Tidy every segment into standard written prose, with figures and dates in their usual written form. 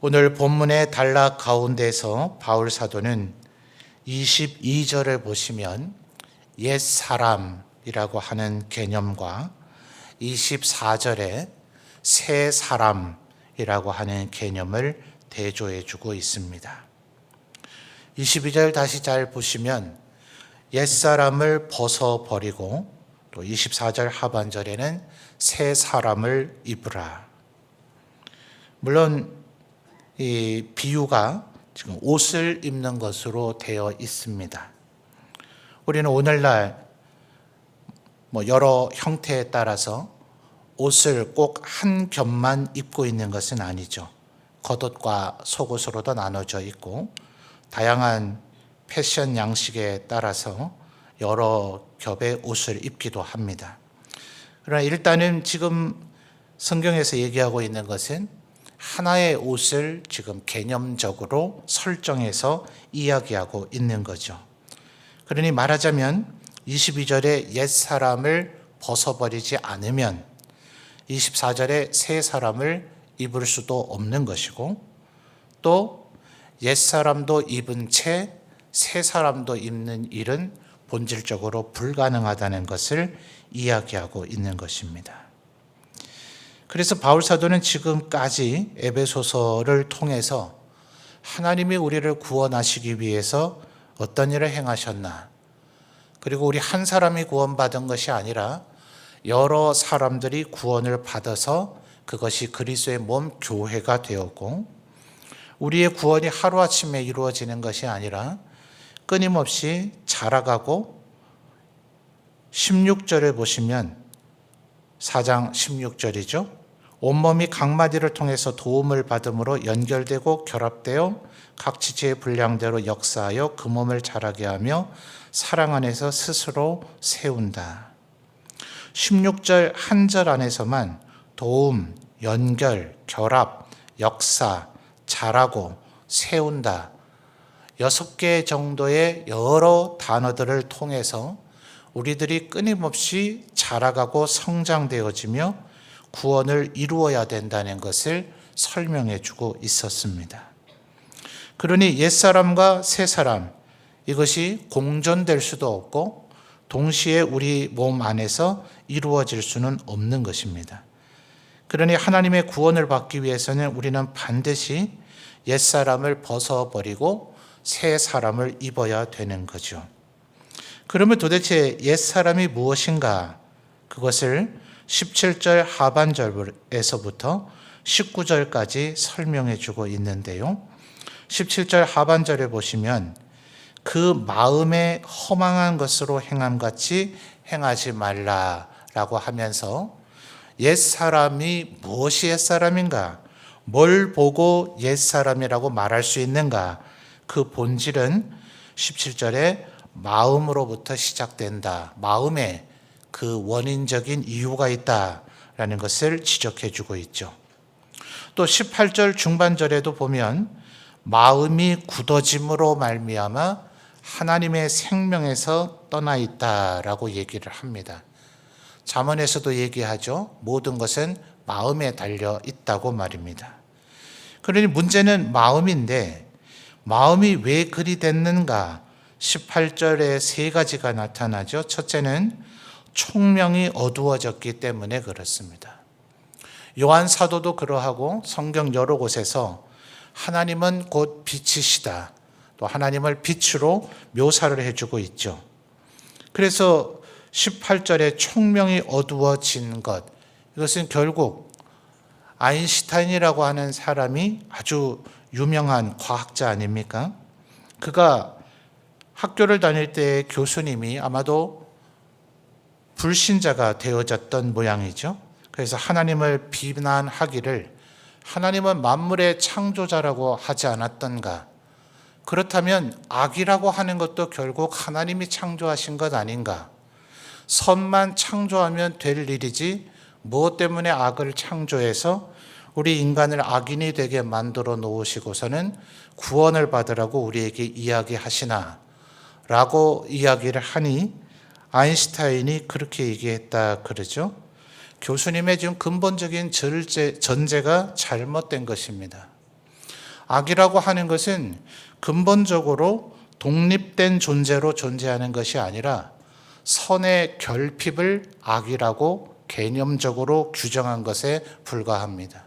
오늘 본문의 단락 가운데서 바울 사도는 22절을 보시면 옛 사람이라고 하는 개념과 24절에 새 사람이라고 하는 개념을 대조해 주고 있습니다. 22절 다시 잘 보시면 옛 사람을 벗어버리고 또 24절 하반절에는 새 사람을 입으라. 물론 이 비유가 지금 옷을 입는 것으로 되어 있습니다. 우리는 오늘날 여러 형태에 따라서 옷을 꼭 한 겹만 입고 있는 것은 아니죠. 겉옷과 속옷으로도 나눠져 있고 다양한 패션 양식에 따라서 여러 겹의 옷을 입기도 합니다. 그러나 일단은 지금 성경에서 얘기하고 있는 것은 하나의 옷을 지금 개념적으로 설정해서 이야기하고 있는 거죠. 그러니 말하자면 22절에 옛 사람을 벗어버리지 않으면 24절에 새 사람을 입을 수도 없는 것이고 또 옛 사람도 입은 채 새 사람도 입는 일은 본질적으로 불가능하다는 것을 이야기하고 있는 것입니다. 그래서 바울 사도는 지금까지 에베소서를 통해서 하나님이 우리를 구원하시기 위해서 어떤 일을 행하셨나, 그리고 우리 한 사람이 구원받은 것이 아니라 여러 사람들이 구원을 받아서 그것이 그리스도의 몸 교회가 되었고, 우리의 구원이 하루아침에 이루어지는 것이 아니라 끊임없이 자라가고, 16절을 보시면 4장 16절이죠. 온몸이 각마디를 통해서 도움을 받음으로 연결되고 결합되어 각 지체의 분량대로 역사하여 그 몸을 자라게 하며 사랑 안에서 스스로 세운다. 16절 한 절 안에서만 도움, 연결, 결합, 역사, 자라고, 세운다. 6개 정도의 여러 단어들을 통해서 우리들이 끊임없이 자라가고 성장되어지며 구원을 이루어야 된다는 것을 설명해 주고 있었습니다. 그러니 옛사람과 새사람, 이것이 공존될 수도 없고 동시에 우리 몸 안에서 이루어질 수는 없는 것입니다. 그러니 하나님의 구원을 받기 위해서는 우리는 반드시 옛사람을 벗어버리고 새 사람을 입어야 되는 거죠. 그러면 도대체 옛사람이 무엇인가? 그것을 17절 하반절에서부터 19절까지 설명해 주고 있는데요. 17절 하반절에 보시면 그 마음에 허망한 것으로 행함같이 행하지 말라라고 하면서 옛사람이 무엇이 옛사람인가? 뭘 보고 옛사람이라고 말할 수 있는가? 그 본질은 17절에 마음으로부터 시작된다. 마음에 그 원인적인 이유가 있다라는 것을 지적해 주고 있죠. 또 18절 중반절에도 보면 마음이 굳어짐으로 말미암아 하나님의 생명에서 떠나 있다라고 얘기를 합니다. 잠언에서도 얘기하죠. 모든 것은 마음에 달려 있다고 말입니다. 그러니 문제는 마음인데 마음이 왜 그리 됐는가? 18절에 세 가지가 나타나죠. 첫째는 총명이 어두워졌기 때문에 그렇습니다. 요한 사도도 그러하고 성경 여러 곳에서 하나님은 곧 빛이시다. 또 하나님을 빛으로 묘사를 해주고 있죠. 그래서 18절에 총명이 어두워진 것, 이것은 결국 아인슈타인이라고 하는 사람이 아주 유명한 과학자 아닙니까? 그가 학교를 다닐 때 교수님이 아마도 불신자가 되어졌던 모양이죠. 그래서 하나님을 비난하기를 하나님은 만물의 창조자라고 하지 않았던가? 그렇다면 악이라고 하는 것도 결국 하나님이 창조하신 것 아닌가? 선만 창조하면 될 일이지 무엇 때문에 악을 창조해서 우리 인간을 악인이 되게 만들어 놓으시고서는 구원을 받으라고 우리에게 이야기하시나? 라고 이야기를 하니 아인슈타인이 그렇게 얘기했다 그러죠. 교수님의 지금 근본적인 전제가 잘못된 것입니다. 악이라고 하는 것은 근본적으로 독립된 존재로 존재하는 것이 아니라 선의 결핍을 악이라고 개념적으로 규정한 것에 불과합니다.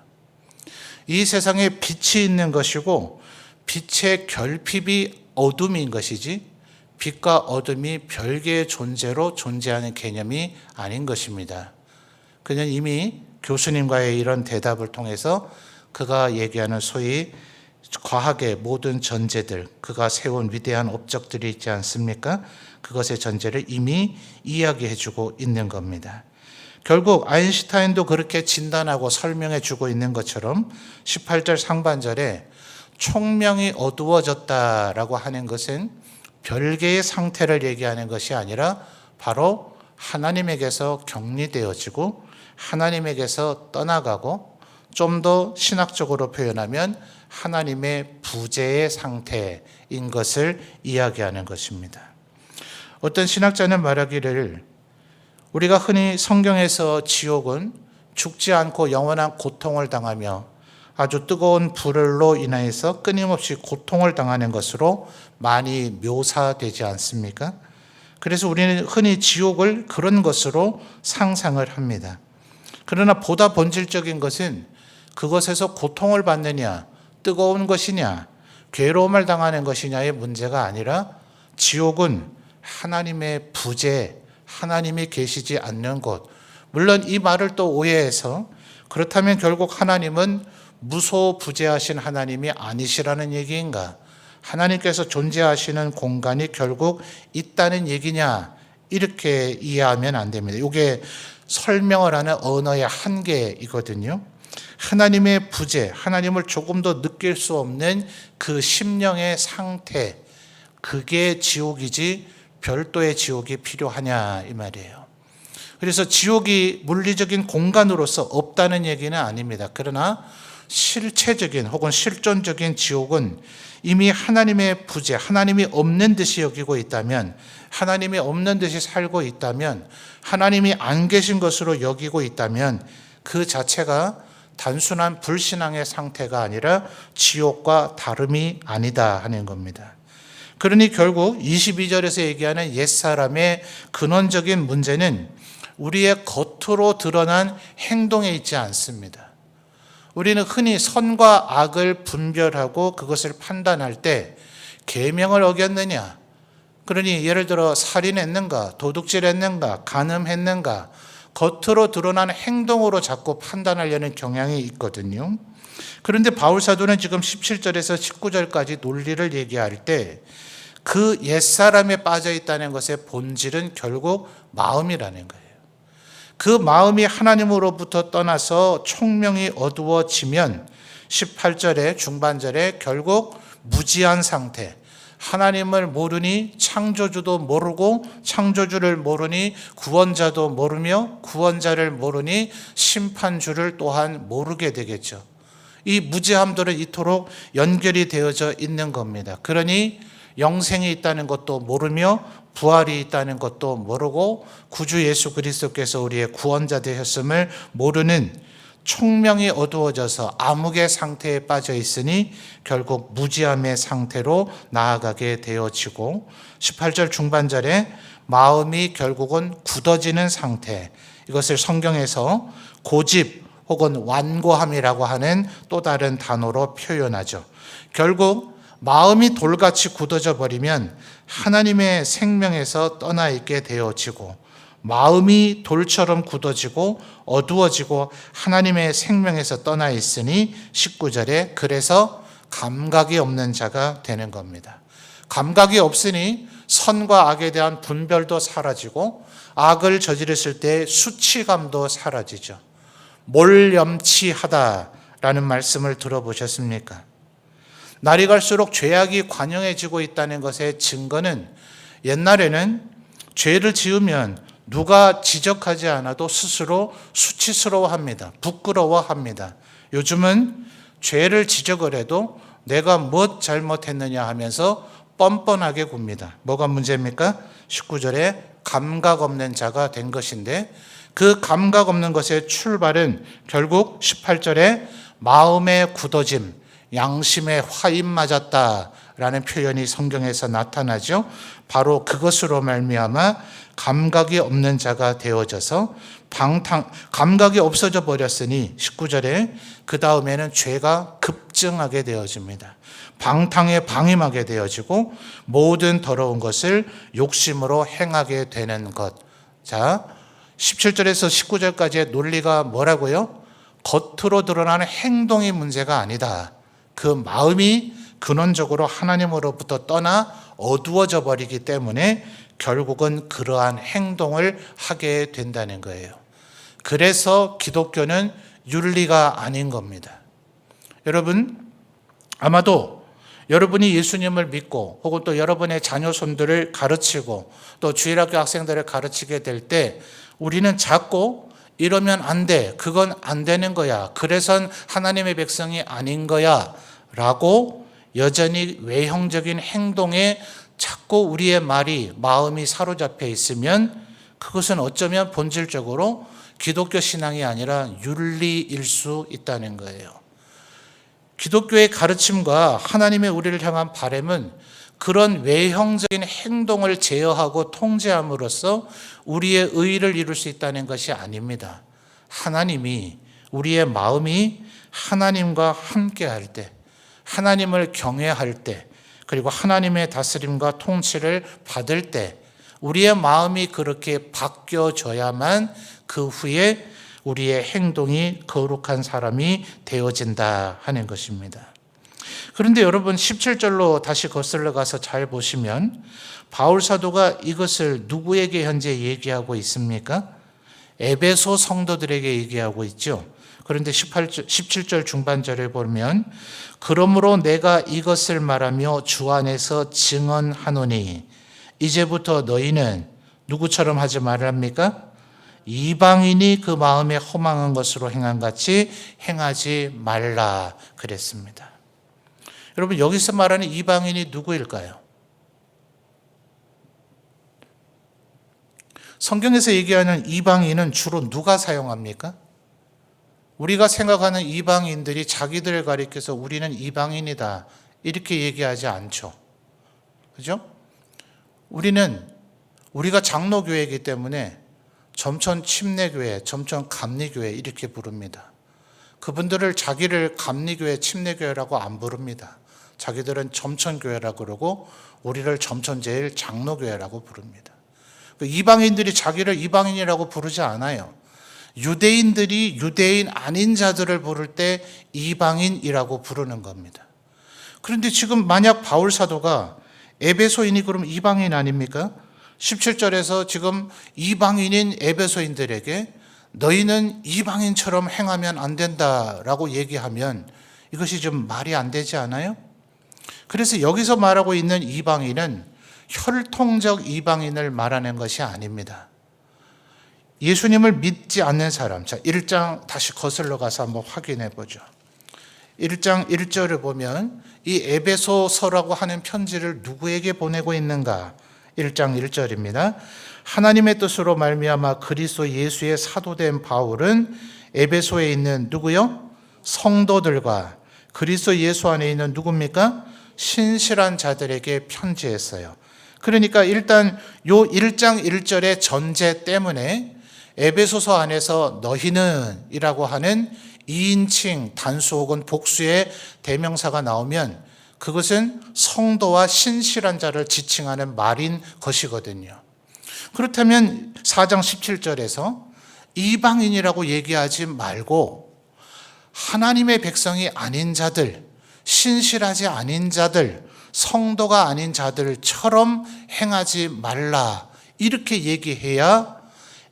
이 세상에 빛이 있는 것이고 빛의 결핍이 어둠인 것이지 빛과 어둠이 별개의 존재로 존재하는 개념이 아닌 것입니다. 그는 이미 교수님과의 이런 대답을 통해서 그가 얘기하는 소위 과학의 모든 전제들, 그가 세운 위대한 업적들이 있지 않습니까? 그것의 전제를 이미 이야기해주고 있는 겁니다. 결국 아인슈타인도 그렇게 진단하고 설명해주고 있는 것처럼 18절 상반절에 총명이 어두워졌다라고 하는 것은 별개의 상태를 얘기하는 것이 아니라 바로 하나님에게서 격리되어지고 하나님에게서 떠나가고 좀 더 신학적으로 표현하면 하나님의 부재의 상태인 것을 이야기하는 것입니다. 어떤 신학자는 말하기를 우리가 흔히 성경에서 지옥은 죽지 않고 영원한 고통을 당하며 아주 뜨거운 불로 인해서 끊임없이 고통을 당하는 것으로 많이 묘사되지 않습니까? 그래서 우리는 흔히 지옥을 그런 것으로 상상을 합니다. 그러나 보다 본질적인 것은 그것에서 고통을 받느냐, 뜨거운 것이냐, 괴로움을 당하는 것이냐의 문제가 아니라 지옥은 하나님의 부재, 하나님이 계시지 않는 곳. 물론 이 말을 또 오해해서 그렇다면 결국 하나님은 무소부재하신 하나님이 아니시라는 얘기인가? 하나님께서 존재하시는 공간이 결국 있다는 얘기냐? 이렇게 이해하면 안 됩니다. 이게 설명을 하는 언어의 한계이거든요. 하나님의 부재, 하나님을 조금 더 느낄 수 없는 그 심령의 상태, 그게 지옥이지 별도의 지옥이 필요하냐 이 말이에요. 그래서 지옥이 물리적인 공간으로서 없다는 얘기는 아닙니다. 그러나 실체적인 혹은 실존적인 지옥은 이미 하나님의 부재, 하나님이 없는 듯이 여기고 있다면, 하나님이 없는 듯이 살고 있다면, 하나님이 안 계신 것으로 여기고 있다면 그 자체가 단순한 불신앙의 상태가 아니라 지옥과 다름이 아니다 하는 겁니다. 그러니 결국 22절에서 얘기하는 옛사람의 근원적인 문제는 우리의 겉으로 드러난 행동에 있지 않습니다. 우리는 흔히 선과 악을 분별하고 그것을 판단할 때 계명을 어겼느냐, 그러니 예를 들어 살인했는가, 도둑질했는가, 간음했는가, 겉으로 드러난 행동으로 자꾸 판단하려는 경향이 있거든요. 그런데 바울사도는 지금 17절에서 19절까지 논리를 얘기할 때 그 옛사람에 빠져 있다는 것의 본질은 결국 마음이라는 거예요. 그 마음이 하나님으로부터 떠나서 총명이 어두워지면 18절의 중반절에 결국 무지한 상태, 하나님을 모르니 창조주도 모르고 창조주를 모르니 구원자도 모르며 구원자를 모르니 심판주를 또한 모르게 되겠죠. 이 무지함들은 이토록 연결이 되어져 있는 겁니다. 그러니 영생이 있다는 것도 모르며 부활이 있다는 것도 모르고 구주 예수 그리스도께서 우리의 구원자 되셨음을 모르는 총명이 어두워져서 암흑의 상태에 빠져 있으니 결국 무지함의 상태로 나아가게 되어지고 18절 중반절에 마음이 결국은 굳어지는 상태, 이것을 성경에서 고집 혹은 완고함이라고 하는 또 다른 단어로 표현하죠. 결국 마음이 돌같이 굳어져 버리면 하나님의 생명에서 떠나 있게 되어지고, 마음이 돌처럼 굳어지고 어두워지고 하나님의 생명에서 떠나 있으니 19절에 그래서 감각이 없는 자가 되는 겁니다. 감각이 없으니 선과 악에 대한 분별도 사라지고 악을 저지르실 때 수치감도 사라지죠. 몰염치하다라는 말씀을 들어보셨습니까? 날이 갈수록 죄악이 관영해지고 있다는 것의 증거는 옛날에는 죄를 지으면 누가 지적하지 않아도 스스로 수치스러워합니다. 부끄러워합니다. 요즘은 죄를 지적을 해도 내가 무엇 잘못했느냐 하면서 뻔뻔하게 굽니다. 뭐가 문제입니까? 19절에 감각 없는 자가 된 것인데, 그 감각 없는 것의 출발은 결국 18절에 마음의 굳어짐, 양심에 화인 맞았다라는 표현이 성경에서 나타나죠. 바로 그것으로 말미암아 감각이 없는 자가 되어져서 감각이 없어져 버렸으니 19절에 그 다음에는 죄가 급증하게 되어집니다. 방탕에 방임하게 되어지고 모든 더러운 것을 욕심으로 행하게 되는 것. 자, 17절에서 19절까지의 논리가 뭐라고요? 겉으로 드러나는 행동이 문제가 아니다. 그 마음이 근원적으로 하나님으로부터 떠나 어두워져 버리기 때문에 결국은 그러한 행동을 하게 된다는 거예요. 그래서 기독교는 윤리가 아닌 겁니다. 여러분, 아마도 여러분이 예수님을 믿고 혹은 또 여러분의 자녀손들을 가르치고 또 주일학교 학생들을 가르치게 될 때 우리는 자꾸 이러면 안 돼. 그건 안 되는 거야. 그래선 하나님의 백성이 아닌 거야. 라고 여전히 외형적인 행동에 자꾸 우리의 마음이 사로잡혀 있으면 그것은 어쩌면 본질적으로 기독교 신앙이 아니라 윤리일 수 있다는 거예요. 기독교의 가르침과 하나님의 우리를 향한 바람은 그런 외형적인 행동을 제어하고 통제함으로써 우리의 의의를 이룰 수 있다는 것이 아닙니다. 하나님이 우리의 마음이 하나님과 함께할 때, 하나님을 경외할 때, 그리고 하나님의 다스림과 통치를 받을 때 우리의 마음이 그렇게 바뀌어져야만 그 후에 우리의 행동이 거룩한 사람이 되어진다 하는 것입니다. 그런데 여러분 17절로 다시 거슬러 가서 잘 보시면 바울 사도가 이것을 누구에게 현재 얘기하고 있습니까? 에베소 성도들에게 얘기하고 있죠. 그런데 17절 중반절에 보면 그러므로 내가 이것을 말하며 주 안에서 증언하노니 이제부터 너희는 누구처럼 하지 말랍니까? 이방인이 그 마음에 허망한 것으로 행한 같이 행하지 말라 그랬습니다. 여러분 여기서 말하는 이방인이 누구일까요? 성경에서 얘기하는 이방인은 주로 누가 사용합니까? 우리가 생각하는 이방인들이 자기들을 가리켜서 우리는 이방인이다 이렇게 얘기하지 않죠. 그죠? 우리가 장로교회이기 때문에 점천 침례교회, 점천 감리교회 이렇게 부릅니다. 그분들을 자기를 감리교회, 침례교회라고 안 부릅니다. 자기들은 점천교회라고 그러고 우리를 점천제일 장로교회라고 부릅니다. 이방인들이 자기를 이방인이라고 부르지 않아요. 유대인들이 유대인 아닌 자들을 부를 때 이방인이라고 부르는 겁니다. 그런데 지금 만약 바울 사도가 에베소인이 그럼 이방인 아닙니까? 17절에서 지금 이방인인 에베소인들에게 너희는 이방인처럼 행하면 안 된다라고 얘기하면 이것이 좀 말이 안 되지 않아요? 그래서 여기서 말하고 있는 이방인은 혈통적 이방인을 말하는 것이 아닙니다. 예수님을 믿지 않는 사람, 자 1장 다시 거슬러 가서 한번 확인해 보죠. 1장 1절을 보면 이 에베소서라고 하는 편지를 누구에게 보내고 있는가? 1장 1절입니다. 하나님의 뜻으로 말미암아 그리스도 예수의 사도된 바울은 에베소에 있는 누구요? 성도들과 그리스도 예수 안에 있는 누굽니까? 신실한 자들에게 편지했어요. 그러니까 일단 요 1장 1절의 전제 때문에 에베소서 안에서 너희는 이라고 하는 2인칭 단수 혹은 복수의 대명사가 나오면 그것은 성도와 신실한 자를 지칭하는 말인 것이거든요. 그렇다면 4장 17절에서 이방인이라고 얘기하지 말고 하나님의 백성이 아닌 자들, 신실하지 않은 자들, 성도가 아닌 자들처럼 행하지 말라 이렇게 얘기해야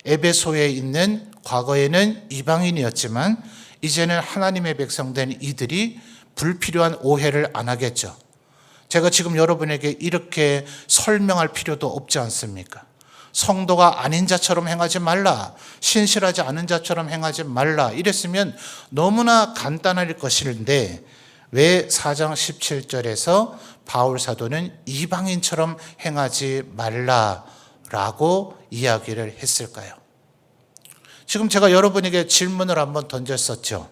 에베소에 있는 과거에는 이방인이었지만 이제는 하나님의 백성된 이들이 불필요한 오해를 안 하겠죠. 제가 지금 여러분에게 이렇게 설명할 필요도 없지 않습니까? 성도가 아닌 자처럼 행하지 말라, 신실하지 않은 자처럼 행하지 말라 이랬으면 너무나 간단할 것인데 왜 4장 17절에서 바울 사도는 이방인처럼 행하지 말라라고 이야기를 했을까요? 지금 제가 여러분에게 질문을 한번 던졌었죠.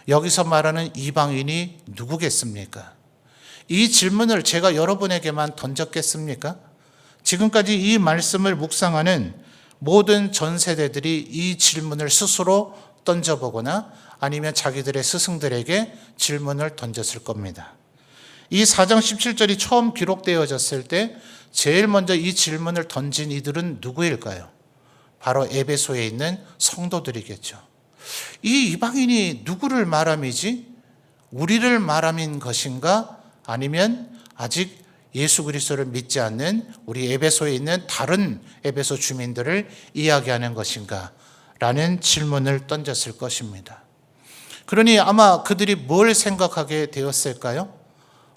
여기서 말하는 이방인이 누구겠습니까? 이 질문을 제가 여러분에게만 던졌겠습니까? 지금까지 이 말씀을 묵상하는 모든 전 세대들이 이 질문을 스스로 던져보거나 아니면 자기들의 스승들에게 질문을 던졌을 겁니다. 이 4장 17절이 처음 기록되어졌을 때 제일 먼저 이 질문을 던진 이들은 누구일까요? 바로 에베소에 있는 성도들이겠죠. 이 이방인이 누구를 말함이지? 우리를 말함인 것인가? 아니면 아직 예수 그리스도를 믿지 않는 우리 에베소에 있는 다른 에베소 주민들을 이야기하는 것인가? 라는 질문을 던졌을 것입니다. 그러니 아마 그들이 뭘 생각하게 되었을까요?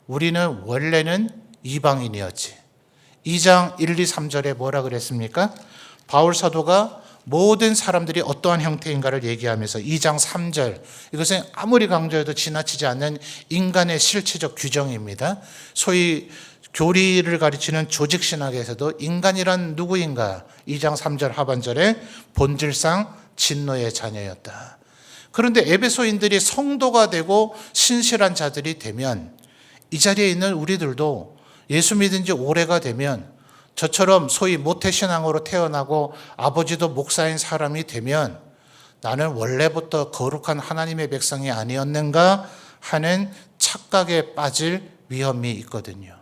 우리는 원래는 이방인이었지. 2장 1, 2, 3절에 뭐라 그랬습니까? 바울 사도가 모든 사람들이 어떠한 형태인가를 얘기하면서 2장 3절, 이것은 아무리 강조해도 지나치지 않는 인간의 실체적 규정입니다. 소위 교리를 가르치는 조직신학에서도 인간이란 누구인가? 2장 3절 하반절에 본질상 진노의 자녀였다. 그런데 에베소인들이 성도가 되고 신실한 자들이 되면 이 자리에 있는 우리들도 예수 믿은 지 오래가 되면 저처럼 소위 모태신앙으로 태어나고 아버지도 목사인 사람이 되면 나는 원래부터 거룩한 하나님의 백성이 아니었는가 하는 착각에 빠질 위험이 있거든요.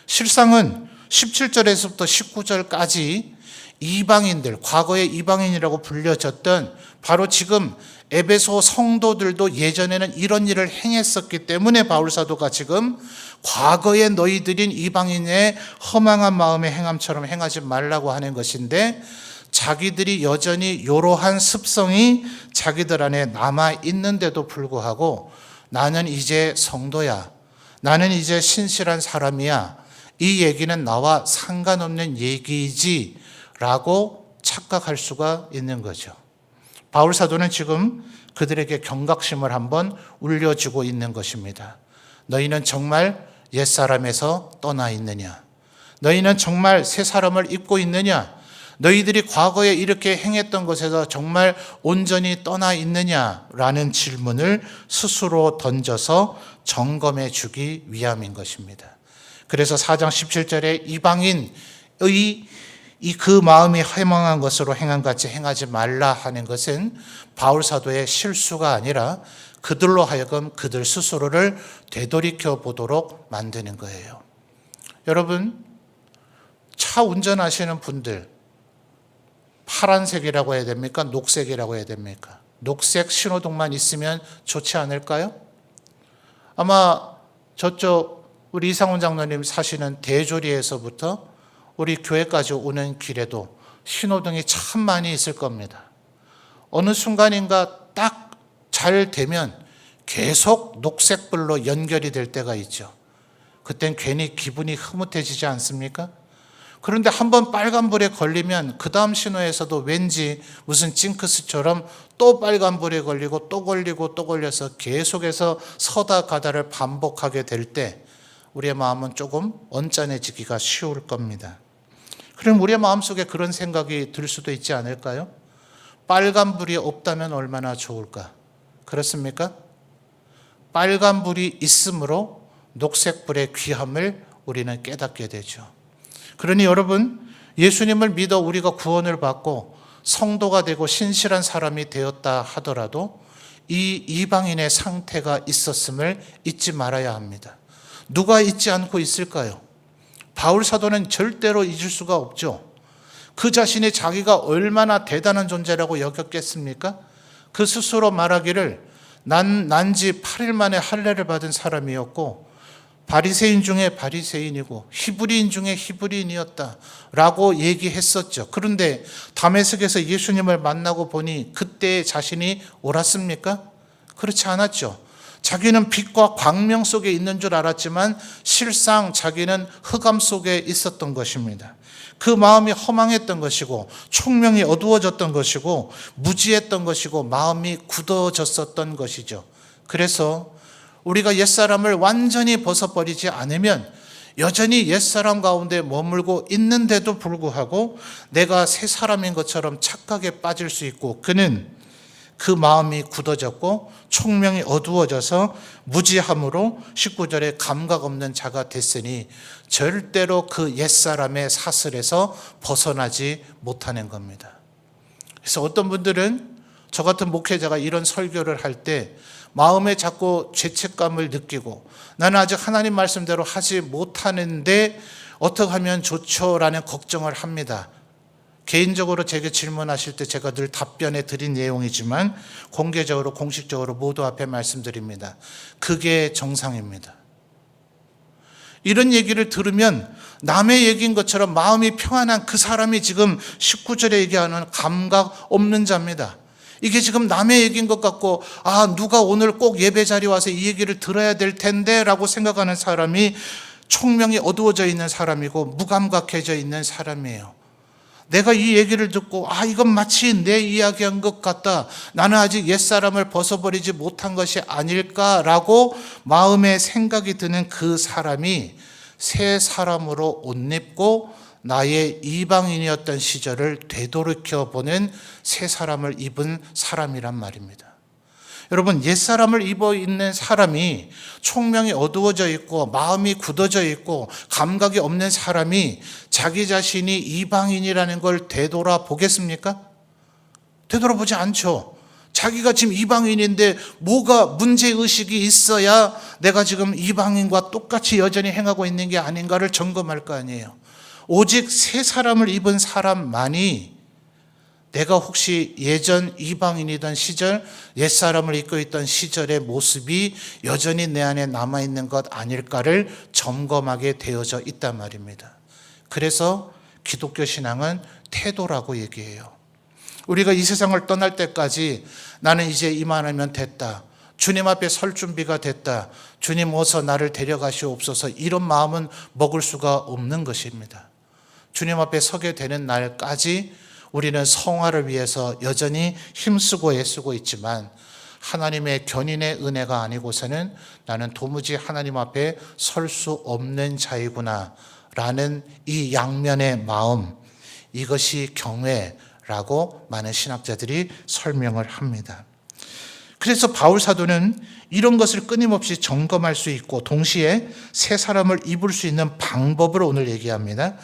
실상은 17절에서부터 19절까지 이방인들, 과거의 이방인이라고 불려졌던 바로 지금 에베소 성도들도 예전에는 이런 일을 행했었기 때문에 바울 사도가 지금 과거의 너희들인 이방인의 허망한 마음의 행함처럼 행하지 말라고 하는 것인데, 자기들이 여전히 이러한 습성이 자기들 안에 남아 있는데도 불구하고 나는 이제 성도야, 나는 이제 신실한 사람이야, 이 얘기는 나와 상관없는 얘기이지 라고 착각할 수가 있는 거죠. 바울 사도는 지금 그들에게 경각심을 한번 울려주고 있는 것입니다. 너희는 정말 옛사람에서 떠나 있느냐? 너희는 정말 새 사람을 입고 있느냐? 너희들이 과거에 이렇게 행했던 것에서 정말 온전히 떠나 있느냐라는 질문을 스스로 던져서 점검해 주기 위함인 것입니다. 그래서 4장 17절에 이방인의 그 마음이 허망한 것으로 행한 같이 행하지 말라 하는 것은 바울 사도의 실수가 아니라 그들로 하여금 그들 스스로를 되돌이켜 보도록 만드는 거예요. 여러분, 차 운전하시는 분들, 파란색이라고 해야 됩니까? 녹색이라고 해야 됩니까? 녹색 신호등만 있으면 좋지 않을까요? 아마 저쪽 우리 이상훈 장로님 사시는 대조리에서부터 우리 교회까지 오는 길에도 신호등이 참 많이 있을 겁니다. 어느 순간인가 딱 잘 되면 계속 녹색불로 연결이 될 때가 있죠. 그땐 괜히 기분이 흐뭇해지지 않습니까? 그런데 한번 빨간불에 걸리면 그 다음 신호에서도 왠지 무슨 징크스처럼 또 빨간불에 걸리고 또 걸리고 또 걸려서 계속해서 서다 가다를 반복하게 될 때 우리의 마음은 조금 언짢아지기가 쉬울 겁니다. 그럼 우리의 마음속에 그런 생각이 들 수도 있지 않을까요? 빨간불이 없다면 얼마나 좋을까? 그렇습니까? 빨간불이 있으므로 녹색불의 귀함을 우리는 깨닫게 되죠. 그러니 여러분, 예수님을 믿어 우리가 구원을 받고 성도가 되고 신실한 사람이 되었다 하더라도 이 이방인의 상태가 있었음을 잊지 말아야 합니다. 누가 잊지 않고 있을까요? 바울 사도는 절대로 잊을 수가 없죠. 그 자신이 자기가 얼마나 대단한 존재라고 여겼겠습니까? 그 스스로 말하기를 난지 8일 만에 할례를 받은 사람이었고 바리새인 중에 바리새인이고 히브리인 중에 히브리인이었다 라고 얘기했었죠. 그런데 다메섹에서 예수님을 만나고 보니 그때 자신이 옳았습니까? 그렇지 않았죠. 자기는 빛과 광명 속에 있는 줄 알았지만 실상 자기는 흑암 속에 있었던 것입니다. 그 마음이 허망했던 것이고 총명이 어두워졌던 것이고 무지했던 것이고 마음이 굳어졌었던 것이죠. 그래서 우리가 옛사람을 완전히 벗어버리지 않으면 여전히 옛사람 가운데 머물고 있는데도 불구하고 내가 새 사람인 것처럼 착각에 빠질 수 있고, 그는 그 마음이 굳어졌고 총명이 어두워져서 무지함으로 19절에 감각 없는 자가 됐으니 절대로 그 옛사람의 사슬에서 벗어나지 못하는 겁니다. 그래서 어떤 분들은 저 같은 목회자가 이런 설교를 할 때 마음에 자꾸 죄책감을 느끼고 나는 아직 하나님 말씀대로 하지 못하는데 어떻게 하면 좋죠? 라는 걱정을 합니다. 개인적으로 제게 질문하실 때 제가 늘 답변해 드린 내용이지만 공개적으로 공식적으로 모두 앞에 말씀드립니다. 그게 정상입니다. 이런 얘기를 들으면 남의 얘기인 것처럼 마음이 평안한 그 사람이 지금 19절에 얘기하는 감각 없는 자입니다. 이게 지금 남의 얘기인 것 같고 누가 오늘 꼭 예배 자리에 와서 이 얘기를 들어야 될 텐데 라고 생각하는 사람이 총명이 어두워져 있는 사람이고 무감각해져 있는 사람이에요. 내가 이 얘기를 듣고 이건 마치 내 이야기한 것 같다. 나는 아직 옛사람을 벗어버리지 못한 것이 아닐까라고 마음에 생각이 드는 그 사람이 새 사람으로 옷 입고 나의 이방인이었던 시절을 되돌이켜보는 새 사람을 입은 사람이란 말입니다. 여러분, 옛사람을 입어 있는 사람이 총명이 어두워져 있고 마음이 굳어져 있고 감각이 없는 사람이 자기 자신이 이방인이라는 걸 되돌아보겠습니까? 되돌아보지 않죠. 자기가 지금 이방인인데 뭐가 문제의식이 있어야 내가 지금 이방인과 똑같이 여전히 행하고 있는 게 아닌가를 점검할 거 아니에요. 오직 새 사람을 입은 사람만이 내가 혹시 예전 이방인이던 시절, 옛사람을 입고 있던 시절의 모습이 여전히 내 안에 남아있는 것 아닐까를 점검하게 되어져 있단 말입니다. 그래서 기독교 신앙은 태도라고 얘기해요. 우리가 이 세상을 떠날 때까지 나는 이제 이만하면 됐다. 주님 앞에 설 준비가 됐다. 주님 어서 나를 데려가시옵소서. 이런 마음은 먹을 수가 없는 것입니다. 주님 앞에 서게 되는 날까지 우리는 성화를 위해서 여전히 힘쓰고 애쓰고 있지만 하나님의 견인의 은혜가 아니고서는 나는 도무지 하나님 앞에 설 수 없는 자이구나 라는 이 양면의 마음, 이것이 경외라고 많은 신학자들이 설명을 합니다. 그래서 바울 사도는 이런 것을 끊임없이 점검할 수 있고 동시에 새 사람을 입을 수 있는 방법을 오늘 얘기합니다.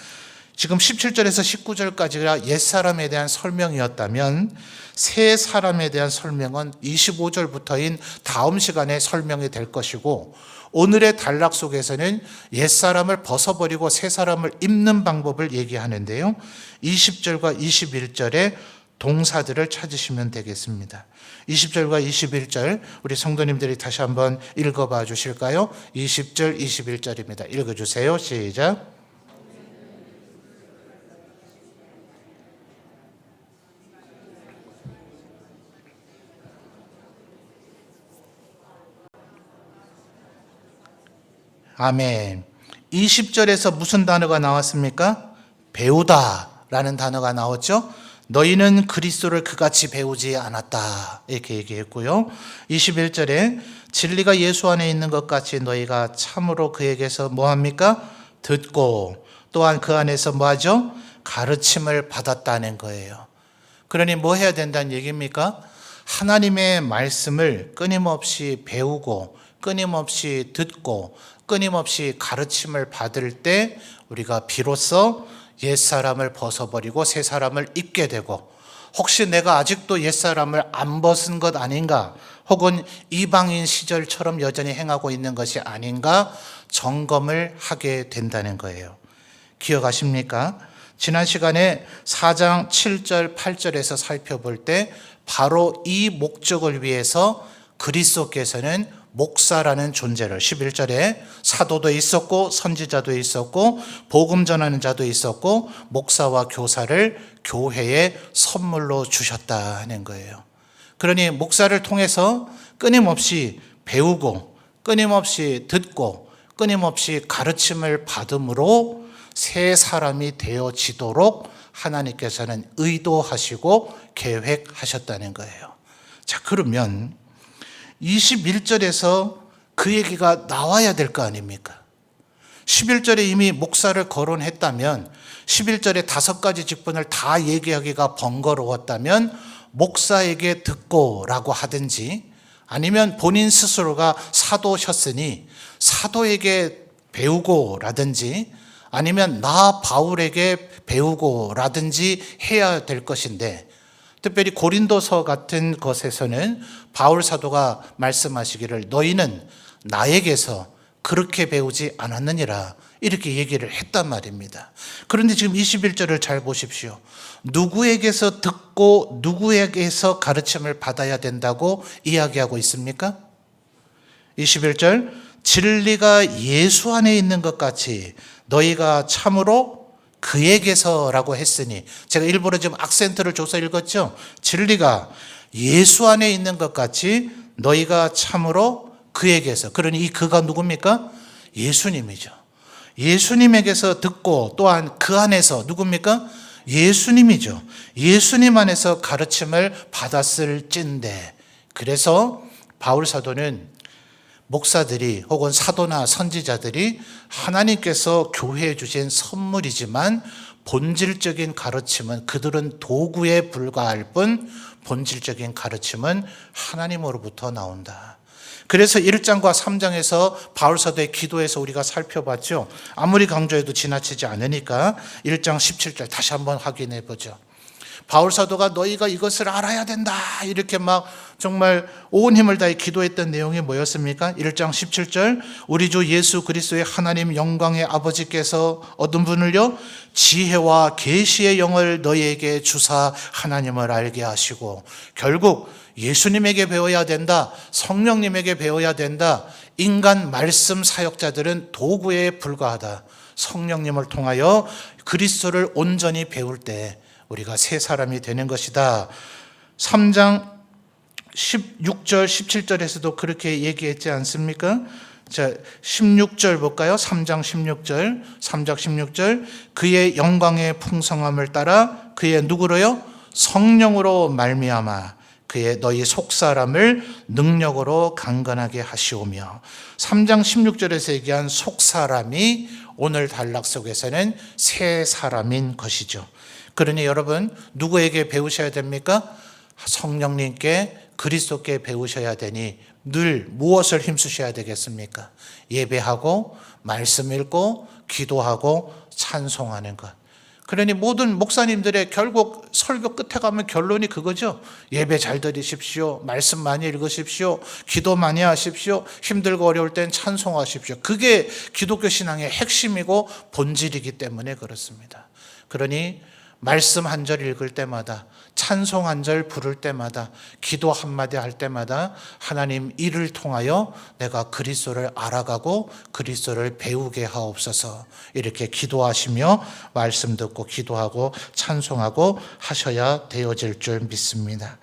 지금 17절에서 19절까지가 옛사람에 대한 설명이었다면 새 사람에 대한 설명은 25절부터인 다음 시간에 설명이 될 것이고 오늘의 단락 속에서는 옛사람을 벗어버리고 새 사람을 입는 방법을 얘기하는데요. 20절과 21절에 동사들을 찾으시면 되겠습니다. 20절과 21절 우리 성도님들이 다시 한번 읽어봐 주실까요? 20절, 21절입니다. 읽어주세요. 시작. 아멘. 20절에서 무슨 단어가 나왔습니까? 배우다라는 단어가 나왔죠. 너희는 그리스도를 그같이 배우지 않았다 이렇게 얘기했고요. 21절에 진리가 예수 안에 있는 것 같이 너희가 참으로 그에게서 뭐합니까? 듣고 또한 그 안에서 뭐하죠? 가르침을 받았다는 거예요. 그러니 뭐 해야 된다는 얘기입니까? 하나님의 말씀을 끊임없이 배우고 끊임없이 듣고 끊임없이 가르침을 받을 때 우리가 비로소 옛사람을 벗어버리고 새사람을 입게 되고 혹시 내가 아직도 옛사람을 안 벗은 것 아닌가 혹은 이방인 시절처럼 여전히 행하고 있는 것이 아닌가 점검을 하게 된다는 거예요. 기억하십니까? 지난 시간에 4장 7절 8절에서 살펴볼 때 바로 이 목적을 위해서 그리스도께서는 목사라는 존재를 11절에 사도도 있었고 선지자도 있었고 복음 전하는 자도 있었고 목사와 교사를 교회에 선물로 주셨다는 거예요. 그러니 목사를 통해서 끊임없이 배우고 끊임없이 듣고 끊임없이 가르침을 받음으로 새 사람이 되어지도록 하나님께서는 의도하시고 계획하셨다는 거예요. 자, 그러면 21절에서 그 얘기가 나와야 될 거 아닙니까? 11절에 이미 목사를 거론했다면 11절에 5가지 직분을 다 얘기하기가 번거로웠다면 목사에게 듣고라고 하든지, 아니면 본인 스스로가 사도셨으니 사도에게 배우고라든지, 아니면 나 바울에게 배우고라든지 해야 될 것인데, 특별히 고린도서 같은 것에서는 바울 사도가 말씀하시기를 너희는 나에게서 그렇게 배우지 않았느니라 이렇게 얘기를 했단 말입니다. 그런데 지금 21절을 잘 보십시오. 누구에게서 듣고 누구에게서 가르침을 받아야 된다고 이야기하고 있습니까? 21절, 진리가 예수 안에 있는 것 같이 너희가 참으로 그에게서라고 했으니, 제가 일부러 지금 악센트를 줘서 읽었죠. 진리가 예수 안에 있는 것 같이 너희가 참으로 그에게서. 그러니 이 그가 누굽니까? 예수님이죠. 예수님에게서 듣고 또한 그 안에서 누굽니까? 예수님이죠. 예수님 안에서 가르침을 받았을 찐데, 그래서 바울 사도는 목사들이 혹은 사도나 선지자들이 하나님께서 교회에 주신 선물이지만 본질적인 가르침은 그들은 도구에 불과할 뿐 본질적인 가르침은 하나님으로부터 나온다. 그래서 1장과 3장에서 바울 사도의 기도에서 우리가 살펴봤죠. 아무리 강조해도 지나치지 않으니까 1장 17절 다시 한번 확인해 보죠. 바울 사도가 너희가 이것을 알아야 된다 이렇게 막 정말 온 힘을 다해 기도했던 내용이 뭐였습니까? 1장 17절, 우리 주 예수 그리스도의 하나님 영광의 아버지께서 어떤 분을요? 지혜와 계시의 영을 너희에게 주사 하나님을 알게 하시고, 결국 예수님에게 배워야 된다, 성령님에게 배워야 된다. 인간 말씀 사역자들은 도구에 불과하다. 성령님을 통하여 그리스도를 온전히 배울 때 우리가 새 사람이 되는 것이다. 3장 16절 17절에서도 그렇게 얘기했지 않습니까? 자, 16절 볼까요? 3장 16절 그의 영광의 풍성함을 따라 그의 누구로요? 성령으로 말미암아 그의 너희 속사람을 능력으로 강건하게 하시오며. 3장 16절에서 얘기한 속사람이 오늘 단락 속에서는 새 사람인 것이죠. 그러니 여러분, 누구에게 배우셔야 됩니까? 성령님께, 그리스도께 배우셔야 되니 늘 무엇을 힘쓰셔야 되겠습니까? 예배하고 말씀 읽고 기도하고 찬송하는 것. 그러니 모든 목사님들의 결국 설교 끝에 가면 결론이 그거죠. 예배 잘 드리십시오. 말씀 많이 읽으십시오. 기도 많이 하십시오. 힘들고 어려울 땐 찬송하십시오. 그게 기독교 신앙의 핵심이고 본질이기 때문에 그렇습니다. 그러니 말씀 한 절 읽을 때마다, 찬송 한 절 부를 때마다, 기도 한마디 할 때마다 하나님 이를 통하여 내가 그리스도를 알아가고 그리스도를 배우게 하옵소서 이렇게 기도하시며 말씀 듣고 기도하고 찬송하고 하셔야 되어질 줄 믿습니다.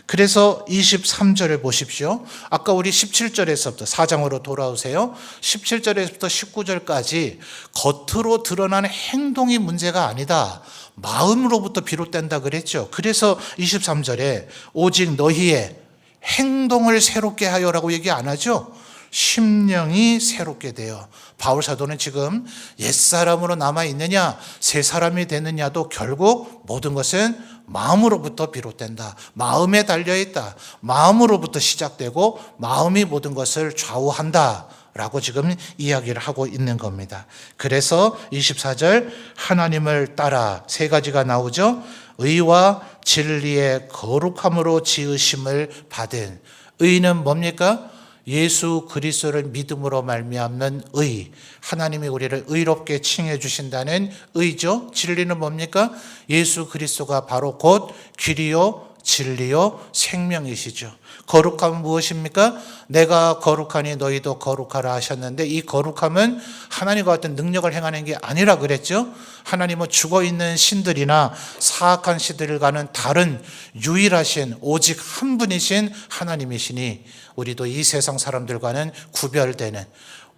그래서 23절을 보십시오. 아까 우리 17절에서부터 4장으로 돌아오세요. 17절에서부터 19절까지 겉으로 드러나는 행동이 문제가 아니다, 마음으로부터 비롯된다 그랬죠. 그래서 23절에 오직 너희의 행동을 새롭게 하여라고 얘기 안 하죠. 심령이 새롭게 되어. 바울 사도는 지금 옛사람으로 남아있느냐 새 사람이 되느냐도 결국 모든 것은 마음으로부터 비롯된다. 마음에 달려있다. 마음으로부터 시작되고 마음이 모든 것을 좌우한다 라고 지금 이야기를 하고 있는 겁니다. 그래서 24절 하나님을 따라 세 가지가 나오죠. 의와 진리의 거룩함으로 지으심을 받은. 의는 뭡니까? 예수 그리스도를 믿음으로 말미암는 의, 하나님이 우리를 의롭게 칭해 주신다는 의죠. 진리는 뭡니까? 예수 그리스도가 바로 곧 길이요 진리요 생명이시죠. 거룩함은 무엇입니까? 내가 거룩하니 너희도 거룩하라 하셨는데, 이 거룩함은 하나님과 같은 능력을 행하는 게 아니라 그랬죠. 하나님은 죽어있는 신들이나 사악한 신들과는 다른 유일하신 오직 한 분이신 하나님이시니 우리도 이 세상 사람들과는 구별되는,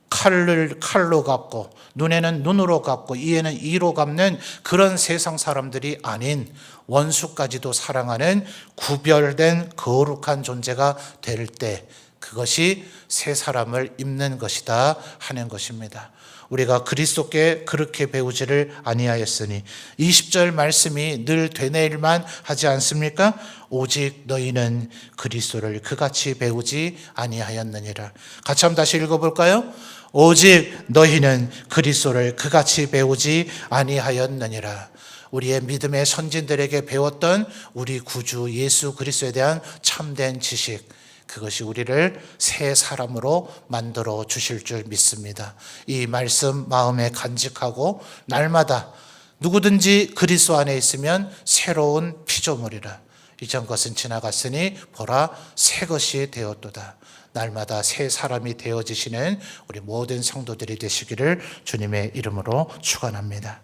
칼을 칼로 갚고 눈에는 눈으로 갚고 이에는 이로 갚는 그런 세상 사람들이 아닌 원수까지도 사랑하는 구별된 거룩한 존재가 될 때 그것이 새 사람을 입는 것이다 하는 것입니다. 우리가 그리스도께 그렇게 배우지를 아니하였으니 20절 말씀이 늘 되뇌일만 하지 않습니까? 오직 너희는 그리스도를 그같이 배우지 아니하였느니라. 같이 한번 다시 읽어볼까요? 오직 너희는 그리스도를 그같이 배우지 아니하였느니라. 우리의 믿음의 선진들에게 배웠던 우리 구주 예수 그리스도에 대한 참된 지식, 그것이 우리를 새 사람으로 만들어 주실 줄 믿습니다. 이 말씀 마음에 간직하고 날마다 누구든지 그리스도 안에 있으면 새로운 피조물이라. 이전 것은 지나갔으니 보라 새 것이 되었도다. 날마다 새 사람이 되어지시는 우리 모든 성도들이 되시기를 주님의 이름으로 축원합니다.